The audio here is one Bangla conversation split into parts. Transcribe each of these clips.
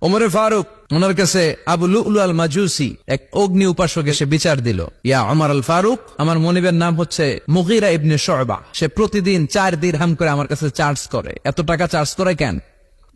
ওমরে ফারুক ওনার কাছে আবু লুলু আল মাজুসি এক অগ্নি উপাসক এসে বিচার দিল, ইয়া ওমর আল ফারুক, আমার মনিবের নাম হচ্ছে মুগীরা ইবনে শুবা, সে প্রতিদিন 4 দিরহাম করে আমার কাছে চার্জ করে। এত টাকা চার্জ করে কেন?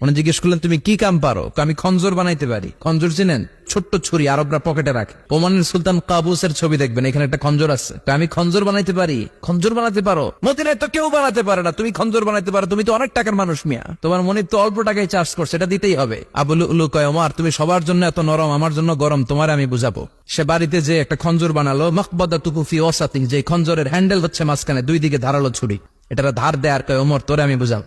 উনি জিজ্ঞেস করলেন, তুমি কি কাম পারো? আমি খঞ্জর বানাইতে পারি। খঞ্জর চিনেন? ছোট্ট ছুরি, আরবরা পকেটে রাখে। ওমানের সুলতান কাবুসের ছবি দেখবেন, এখানে একটা খঞ্জর আছে। আমি খঞ্জর বানাইতে পারি। খঞ্জর বানাতে পারো? মদিনায় তো কেউ বানাতে পারে না, তুমি খঞ্জর বানাইতে পারো? তুমি তো অনেক টাকার মানুষ মিয়া, তোমার মনিব তো অল্প টাকায় চার্জ করছে, এটা দিতেই হবে। আবু লুলু কয়, ওমর তুমি সবার জন্য এত নরম, আমার জন্য গরম, তোমার আমি বুঝাবো। সে বাড়িতে যে একটা খঞ্জর বানালো, মাকবাদা তুকুফি ওয়াসাতিন, যে খঞ্জরের হ্যান্ডেল হচ্ছে মাঝখানে, 2 দিকে ধারালো ছুরি, এটা ধার দেয়। আর কয়, ওমর তোরে আমি বুঝাবো।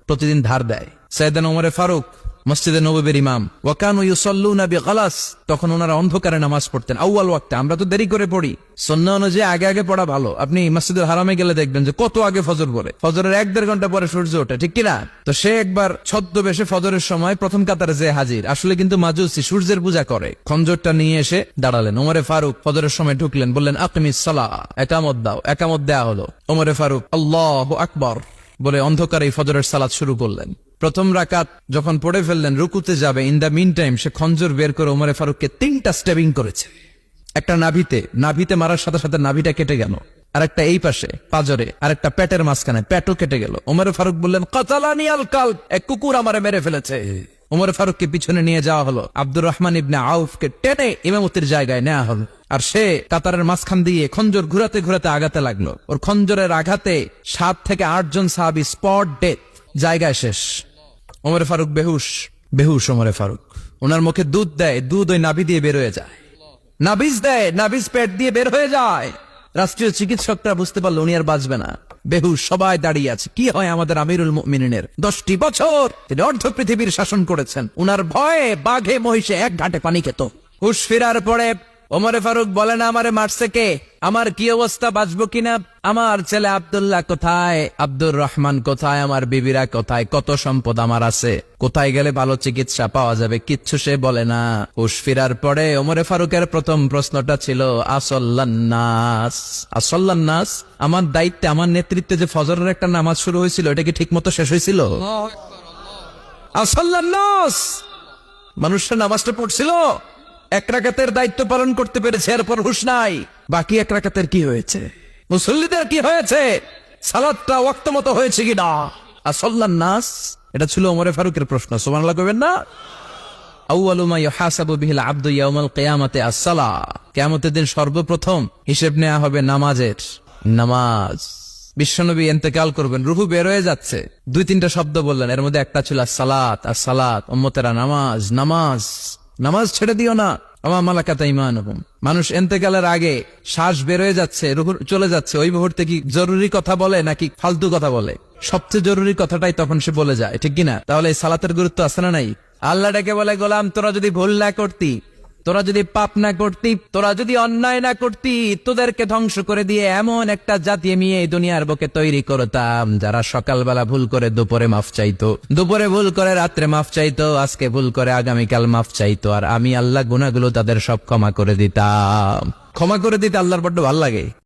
প্রতিদিন ধার দেয়। সাইয়েদনা ওমরে ফারুক মসজিদে নববীর ইমাম, ওয়াকানু ইউসাল্লুনা বিগালাস, তখন ওনারা অন্ধকারে নামাজ পড়তেন আউয়াল ওয়াক্তে। আমরা তো দেরি করে পড়ি, সুন্নাহ অনুযায়ী আগে আগে পড়া ভালো। আপনি মসজিদুল হারামে গেলে দেখবেন যে কত আগে ফজর পড়ে, ফজরের 1-1.5 ঘন্টা পরে সূর্য ওঠে, ঠিক কিনা? তো সে একবার ছদ্মবেশে ফজরের সময় প্রথম কাতারে যে হাজির, আসলে কিন্তু মাজুসি, সূর্যের পূজা করে। খঞ্জরটা নিয়ে এসে দাঁড়ালেন। ওমরে ফারুক ফজরের সময় ঢুকলেন, বললেন আকিমিস সালাহ, একামত দাও। একামত দেয়া হলো। ওমরে ফারুক আল্লাহু আকবার বলে অন্ধকারে ফজরের সালাত শুরু করলেন। প্রথম রাকাত যখন পড়ে ফেললেন, রুকুতে যাবে, ইন দা মিন টাইম সে খঞ্জর বের করে ওমরে ফারুককে 3টা স্টেবিং করেছে। একটা নাভিতে মারার সাথে সাথে নাভিটা কেটে গেল, আর একটা এই পাশে পাজরে, আর একটা পেটের মাঝখানে, পেটও কেটে গেল। ওমরে ফারুক বললেন, কাতালানি আল কালব, এক কুকুর আমারে মেরে ফেলেছে। ওমরে ফারুককে পিছনে নিয়ে যাওয়া হলো। আব্দুর রহমান ইবনে আউফকে টেনে ইমামতির জায়গায় নেওয়া হলো। আর সে কাতারের মাঝখান দিয়ে খঞ্জর ঘুরাতে ঘুরাতে আগাতে লাগলো। ওর খঞ্জরের আঘাতে 7 থেকে 8 জন সাহাবী স্পট ডেথ, জায়গায় শেষ। ওমরে ফারুক বেহুশ ওমরে ফারুক। ওনার মুখে দুধ দেয়, দুধ ওই নাভি দিয়ে বের হয়ে যায়। নাভিজ দেয়, নাভিজ পেট দিয়ে বের হয়ে যায়। রাষ্ট্রীয় চিকিৎসকরা বুঝতে পারলো উনি আর বাঁচবে না, বেহুশ। সবাই দাঁড়িয়ে আছে। কি হয় আমাদের আমিরুল মুমিনিনের? 10টি বছর তিনি অর্ধ পৃথিবীর শাসন করেছেন, উনার ভয়ে বাঘে মহিষে 1 ঘাটে পানি খেত। হুশ ফেরার পরে ওমরে ফারুক বলেন, আমারে মারছে কে? আমার কি অবস্থা, বাঁচবো কিনা? আমার ছেলে আব্দুল্লাহ কোথায়? আব্দুর রহমান কোথায়? আমার বিবিরা কোথায়? কত সম্পদ আমার আছে, কোথায় গেলে ভালো চিকিৎসা পাওয়া যাবে? কিচ্ছু সে বলে না। হুশ ফেরার পরে ওমরে ফারুকের প্রথম প্রশ্নটা ছিল, আসল্লান্নাস, আমার দায়িত্বে, আমার নেতৃত্বে যে ফজরের একটা নামাজ শুরু হয়েছিল, এটা কি ঠিক মতো শেষ হয়েছিল? আসল্লান্নাস, মানুষটা নামাজটা পড়ছিল, 1 রাকাতের দায়িত্ব পালন করতে পেরেছে, এরপর হুশ নাই। বাকি 1 রাকাতের কি হয়েছে? মুসল্লিদের কি হয়েছে? সালাতটা ওয়াক্ত মতো হয়েছে কিনা? আসল্লান নাস, এটা ছিল ওমরে ফারুকের প্রশ্ন। সুবহানাল্লাহ কইবেন না? আউয়ালু মা ইউহাসাবু বিহিল আবদু ইয়াউমাল কিয়ামাতি আস-সালাহ, কিয়ামতের দিন সর্বপ্রথম হিসেব নেওয়া হবে নামাজের। নামাজ। বিশ্বনবী ইন্তেকাল করবেন, রূহ বের হয়ে যাচ্ছে, 2-3টা শব্দ বললেন, এর মধ্যে একটা ছিল as-সালাত, as-সালাত। উম্মতেরা নামাজ, নামাজ, নামাজ ছেড়ে দিও না। আমা মালাকাত ঈমানুহুম। মানুষ ইন্তেকালের আগে শ্বাস বের হয়ে যাচ্ছে, রূহ চলে যাচ্ছে, ওই মুহূর্তে কি জরুরি কথা বলে নাকি ফালতু কথা বলে? সবচেয়ে জরুরি কথাটাই তখন সে বলে যায়, ঠিক কিনা? তাহলে এই সালাতের গুরুত্ব আছে না নাই? আল্লাহ ডেকে বলে, গোলাম তোরা যদি ভুল না করতি, তোরা যদি পাপ না করতি, তোরা যদি অন্যায় না করতি, তোদেরকে ধ্বংস করে দিয়ে এমন একটা জাতি আমি এই দুনিয়ার বুকে তৈরি করতাম, যারা সকালবেলা ভুল করে দুপুরে মাফ চাইতো, দুপুরে ভুল করে রাত্রে মাফ চাইতো, আজকে ভুল করে আগামীকাল মাফ চাইতো, আর আমি আল্লাহ গুনাহগুলো তাদের সব ক্ষমা করে দিতাম। ক্ষমা করে দিতে আল্লাহর বড্ড ভালো লাগে।